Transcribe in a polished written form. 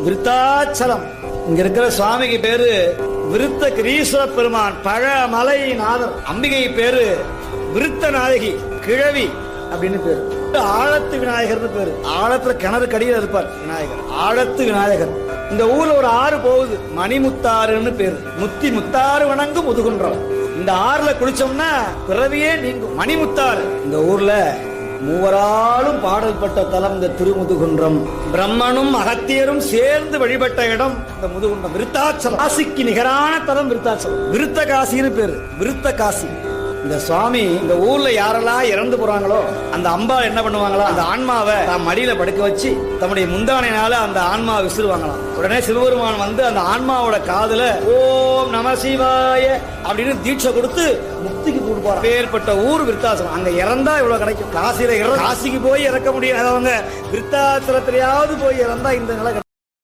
விருத்தாச்சலம். இங்க இருக்கிற சுவாமிக்கு பேரு விருத்த கிரீஸ்வர பெருமான், பழமலை நாதர். அம்பிகை பேரு விருத்த நாயகி, கிழவி அப்படின்னு பேரு. ஆழத்து விநாயகர்னு பேரு. ஆழத்துல கிணறு கடியில் இருப்பார் விநாயகர், ஆழத்து விநாயகர். இந்த ஊர்ல ஒரு ஆறு போகுது, மணிமுத்தாறுன்னு பேரு. முத்தாறு வணங்கும் முதுகுன்றம். இந்த ஆறுல குளிச்சோம்னா பிறவியே நீங்கும். மணிமுத்தாறு. இந்த ஊர்ல மூவராலும் பாடல் பட்ட தலம் இந்த திருமுதுகுன்றம். பிரம்மனும் அகத்தியரும் சேர்ந்து வழிபட்ட இடம் இந்த முதுகுன்றம். விருத்தாச்சலம். காசிக்கு நிகரான தலம் விருத்தாச்சலம். விருத்த காசின்னு பேரு, விருத்த காசி. இந்த சுவாமி இந்த ஊர்ல யாரெல்லாம் இறந்து போறாங்களோ அந்த அம்பா என்ன பண்ணுவாங்களா, அந்த ஆன்மாவை தான் மடியில படுக்க வச்சு தம்முடைய முந்தானையினால அந்த ஆன்மாவை விசிறுவாங்களாம். உடனே சிவபெருமான் வந்து அந்த ஆன்மாவோட காதுல ஓம் நம சிவாய அப்படின்னு தீட்சை கொடுத்து முக்திக்கு கொடுப்பார். ஏற்பட்ட ஊர் விருத்தாச்சலம். அங்க இறந்தா இவ்வளவு கிடைக்கும். காசிக்கு போய் இறக்க முடியாதவங்க விருத்தாச்சலத்திலேயாவது போய் இறந்தா இந்த நிலை.